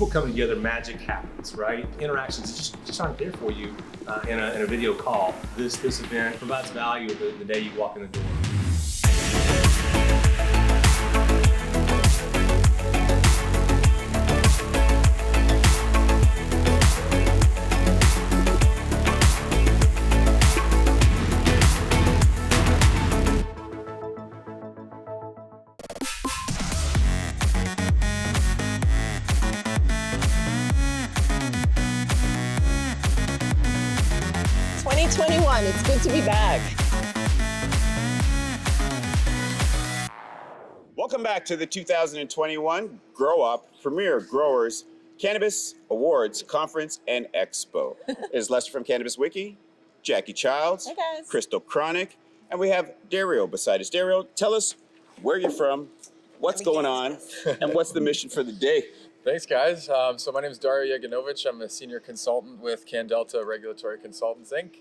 people come together, magic happens, right? Interactions just aren't there for you in a video call. This event provides value the day you walk in the door. It's good to be back. Welcome back to the 2021 Grow Up Premier Growers Cannabis Awards Conference and Expo. It is Lester from Cannabis Wiki, Jackie Childs, Hey guys. Crystal Chronic, and we have Dario beside us. Dario, tell us where you're from, what's going on, and what's the mission for the day. Thanks, guys. So my name is Dario Jeginovic. I'm a senior consultant with CannDelta Regulatory Consultants Inc.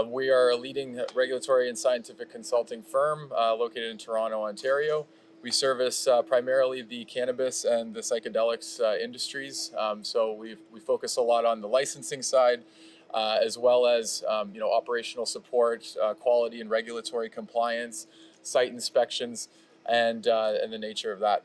We are a leading regulatory and scientific consulting firm located in Toronto, Ontario. We service primarily the cannabis and the psychedelics industries. So we focus a lot on the licensing side, as well as operational support, quality and regulatory compliance, site inspections, and the nature of that.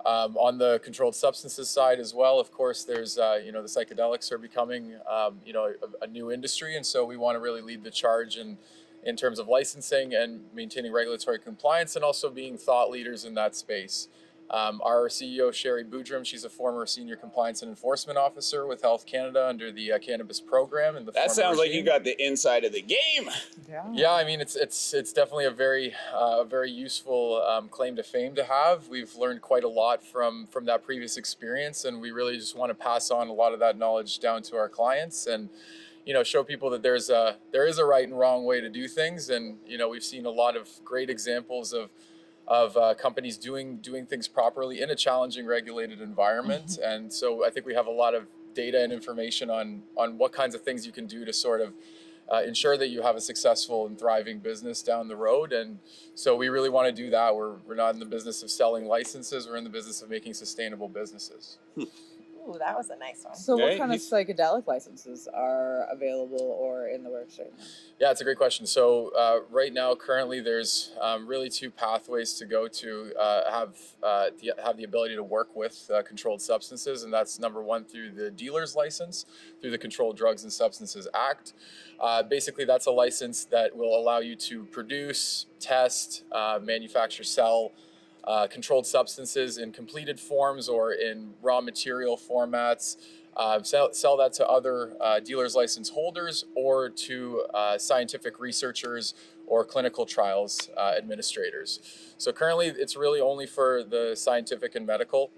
On the controlled substances side as well, of course, there's, the psychedelics are becoming, a new industry. And so we want to really lead the charge in terms of licensing and maintaining regulatory compliance and also being thought leaders in that space. Our CEO, Sherry Boudram, she's a former senior compliance and enforcement officer with Health Canada under the cannabis program. And that sounds like you got the inside of the game. Yeah, I mean, it's definitely a very useful claim to fame to have. We've learned quite a lot from that previous experience, and we really just want to pass on a lot of that knowledge down to our clients and show people that there is a right and wrong way to do things. And we've seen a lot of great examples of companies doing things properly in a challenging regulated environment. And so I think we have a lot of data and information on what kinds of things you can do to sort of ensure that you have a successful and thriving business down the road. And so we really want to do that. We're not in the business of selling licenses. We're in the business of making sustainable businesses. Ooh, that was a nice one. So what kind of psychedelic licenses are available or in the works right now? Yeah, it's a great question. So right now, currently, there's really two pathways to go to have the ability to work with controlled substances, and that's number one through the dealer's license, through the Controlled Drugs and Substances Act. Basically, that's a license that will allow you to produce, test, manufacture, sell controlled substances in completed forms or in raw material formats, sell that to other dealer's license holders or to scientific researchers or clinical trials administrators. So currently it's really only for the scientific and medical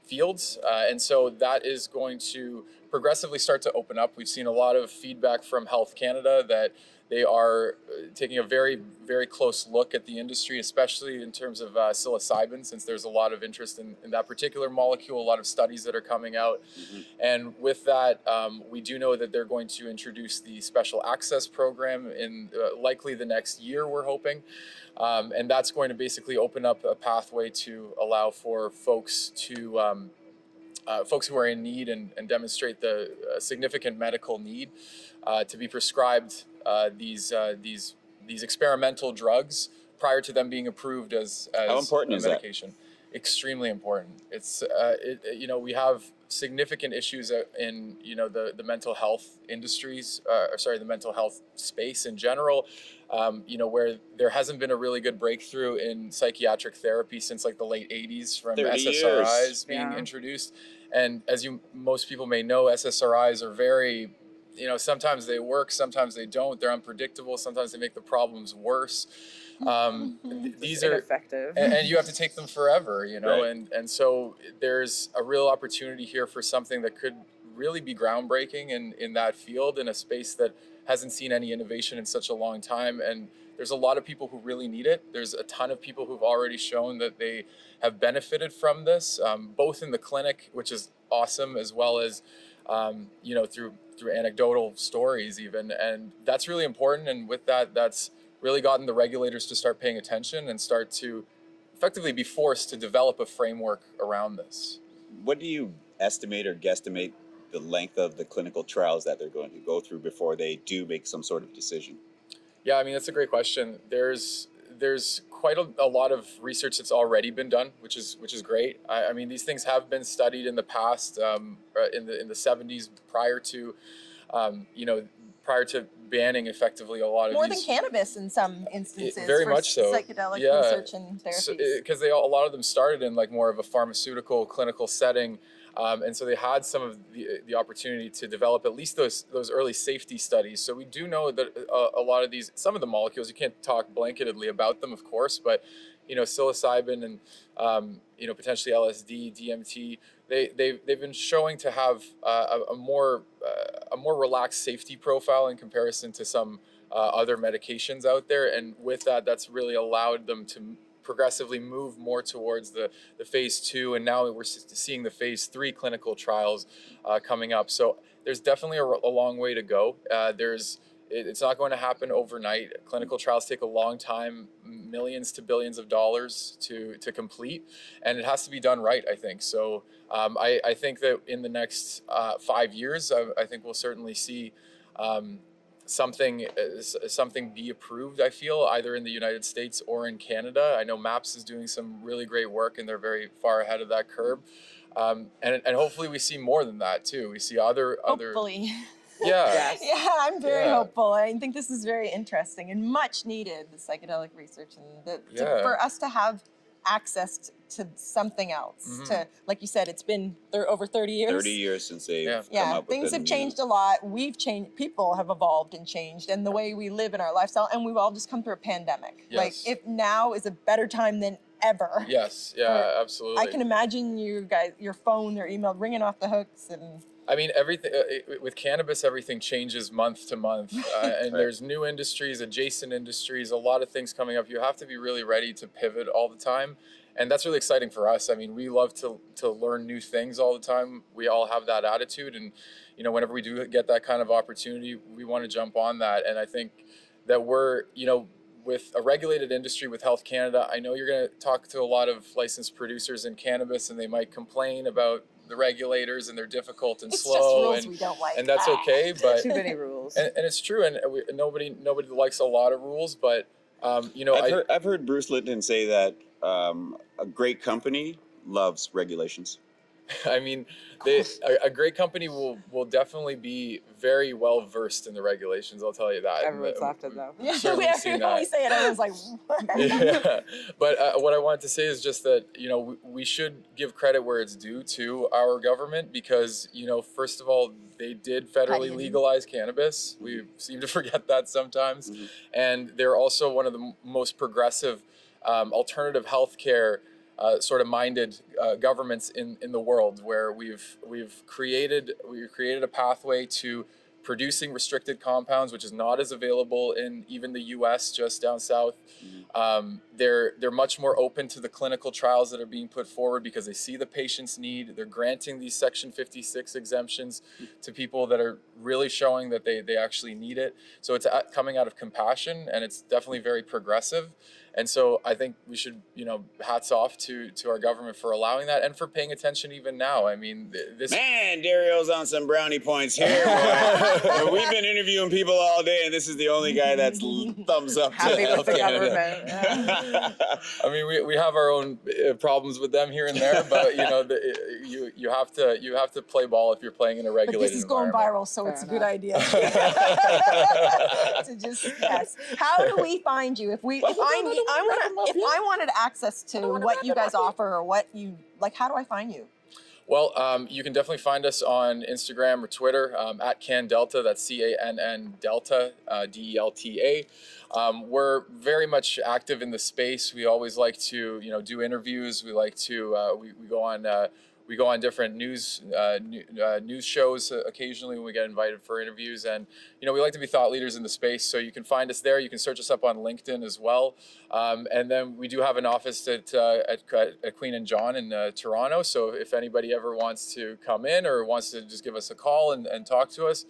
fields. And so that is going to progressively start to open up. We've seen a lot of feedback from Health Canada that they are taking a very, very close look at the industry, especially in terms of psilocybin, since there's a lot of interest in that particular molecule, a lot of studies that are coming out. Mm-hmm. And with that, we do know that they're going to introduce the special access program in likely the next year, we're hoping. And that's going to basically open up a pathway to allow for folks who are in need and demonstrate the significant medical need to be prescribed these experimental drugs prior to them being approved as How important a medication. Is that? Extremely important. It's we have significant issues in the mental health industries, the mental health space in general. Where there hasn't been a really good breakthrough in psychiatric therapy since like the late 80s from SSRIs being introduced. And as most people may know, SSRIs are very, sometimes they work, sometimes they don't. They're unpredictable. Sometimes they make the problems worse. These are ineffective, and you have to take them forever, Right. and so there's a real opportunity here for something that could really be groundbreaking in that field, in a space that hasn't seen any innovation in such a long time. And there's a lot of people who really need it. There's a ton of people who've already shown that they have benefited from this, both in the clinic, which is awesome, as well as through anecdotal stories even. And that's really important. And with that, that's really gotten the regulators to start paying attention and start to effectively be forced to develop a framework around this. What do you estimate or guesstimate the length of the clinical trials that they're going to go through before they do make some sort of decision? Yeah, I mean, that's a great question. There's quite a lot of research that's already been done, which is great. I mean, these things have been studied in the past, in the 70s, prior to prior to banning effectively a lot of More these. than cannabis in some instances. Very for much so. Psychedelic Yeah. research and therapies. Because a lot of them started in like more of a pharmaceutical clinical setting. And so they had some of the opportunity to develop at least those early safety studies. So we do know that a lot of these, some of the molecules, you can't talk blanketedly about them, of course, but psilocybin and potentially LSD, DMT, they've been showing to have a more relaxed safety profile in comparison to some other medications out there. And with that, that's really allowed them to progressively move more towards the phase 2, and now we're seeing the phase 3 clinical trials coming up. So there's definitely a long way to go. It's not going to happen overnight. Clinical trials take a long time, millions to billions of dollars to complete, and it has to be done right, I think. So I think that in the next 5 years, I think we'll certainly see something be approved, I feel, either in the United States or in Canada. I know MAPS is doing some really great work, and they're very far ahead of that curve. And hopefully we see more than that too. We see other Hopefully. Yeah. Yes. Yeah, I'm very Yeah. hopeful. I think this is very interesting and much needed, the psychedelic research, and for us to have access to something else. Mhm. To, like you said, it's been over 30 years. 30 years since they've come Yeah, up with things it, have changed a lot. We've changed. People have evolved and changed, and the way we live in our lifestyle. And we've all just come through a pandemic. Yes. Like, if now is a better time than ever. Yes. Yeah. Absolutely. I can imagine you guys, your phone or email ringing off the hooks, and I mean, everything with cannabis, everything changes month to month, and there's new industries, adjacent industries, a lot of things coming up. You have to be really ready to pivot all the time, and that's really exciting for us. I mean, we love to learn new things all the time. We all have that attitude, and whenever we do get that kind of opportunity, we want to jump on that. And I think that we're with a regulated industry with Health Canada, I know you're going to talk to a lot of licensed producers in cannabis, and they might complain about the regulators and they're difficult and it's slow, just rules and we don't like. and that's okay. But Too many rules. and it's true, and nobody likes a lot of rules. But I've heard Bruce Linton say that a great company loves regulations. I mean, a great company will definitely be very well versed in the regulations. I'll tell you that. Everyone's laughed at them. Yeah, certainly seen we that. say it. Everyone's like, what? Yeah. But what I wanted to say is just that we should give credit where it's due to our government, because first of all, they did federally legalize cannabis. We seem to forget that sometimes, and they're also one of the most progressive alternative healthcare sort of minded governments in the world, where we've created a pathway to producing restricted compounds, which is not as available in even the US, just down south. They're much more open to the clinical trials that are being put forward because they see the patient's need. They're granting these Section 56 exemptions to people that are really showing that they actually need it. So it's coming out of compassion, and it's definitely very progressive. And so I think we should, hats off to our government for allowing that and for paying attention even now. I mean, this... Man, Dario's on some brownie points here, boy. We've been interviewing people all day, and this is the only guy that's thumbs up to Happy with Health the Canada. government. Yeah. I mean, we have our own problems with them here and there, but you have to play ball if you're playing in a But regulated this is going environment. viral, so Fair it's a enough. good idea. To just, yes. How do we find you? If I wanted access to what you guys offer, or what you like, how do I find you? Well, you can definitely find us on Instagram or Twitter at CannDelta. That's CANN Delta, DELTA. We're very much active in the space. We always like to, do interviews. We like to we go on different news shows occasionally when we get invited for interviews, and we like to be thought leaders in the space. So you can find us there. You can search us up on LinkedIn as well, and then we do have an office at Queen and John in Toronto. So if anybody ever wants to come in or wants to just give us a call and talk to us,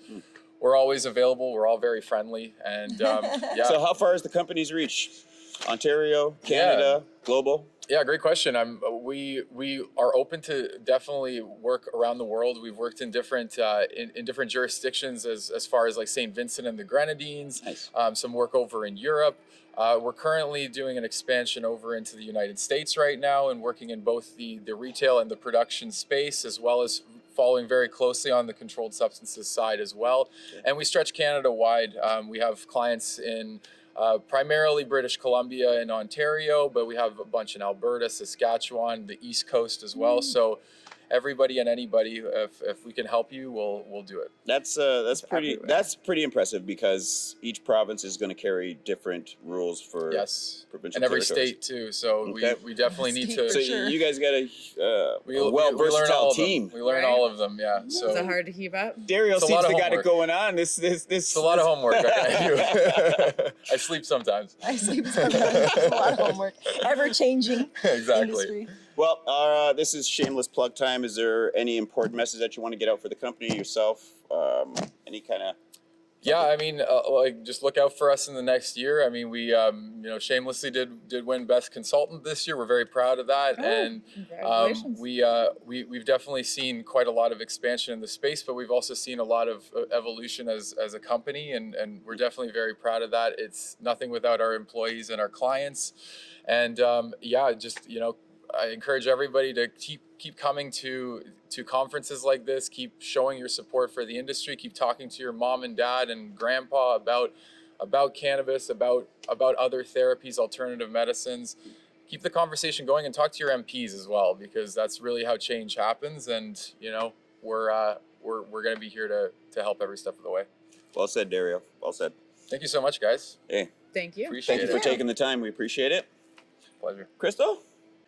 we're always available. We're all very friendly, and yeah. So how far is the company's reach? Ontario, Canada, global? Yeah, great question. We are open to definitely work around the world. We've worked in different in different jurisdictions as far as like St. Vincent and the Grenadines. Nice. Some work over in Europe. We're currently doing an expansion over into the United States right now and working in both the retail and the production space, as well as following very closely on the controlled substances side as well. Okay. And we stretch Canada wide. We have clients in primarily British Columbia and Ontario, but we have a bunch in Alberta, Saskatchewan, the East Coast as well. So everybody and anybody, if we can help you, we'll do it. That's pretty impressive, because each province is going to carry different rules for Yes, provincial and every territories. state too. So Okay. we definitely need State to. for So sure. you guys got a We well learn all versatile of them. team. We learn Right? all of them. Yeah. So Is it hard to keep up? Dario It's a seems lot to of got it homework. going on. This it's a lot of homework. I do. I sleep sometimes. I sleep sometimes. It's a lot of homework. Ever changing Exactly. industry. Well, this is shameless plug time. Is there any important message that you want to get out for the company, yourself? Any kind of? Yeah, I mean, like just look out for us in the next year. I mean, we shamelessly did win Best Consultant this year. We're very proud of that, Oh, and congratulations. we've definitely seen quite a lot of expansion in the space, but we've also seen a lot of evolution as a company, and we're definitely very proud of that. It's nothing without our employees and our clients, and I encourage everybody to keep coming to conferences like this. Keep showing your support for the industry. Keep talking to your mom and dad and grandpa about cannabis, about other therapies, alternative medicines. Keep the conversation going, and talk to your MPs as well, because that's really how change happens. And we're going to be here to help every step of the way. Well said, Dario. Well said. Thank you so much, guys. Hey, Thank you. Appreciate thank you it. for taking the time. We appreciate it. Pleasure. Crystal?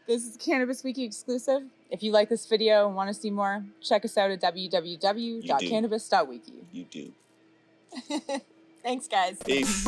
This is Cannabis Wiki exclusive. If you like this video and want to see more, check us out at www.cannabis.wiki. You do. Thanks, guys. Peace.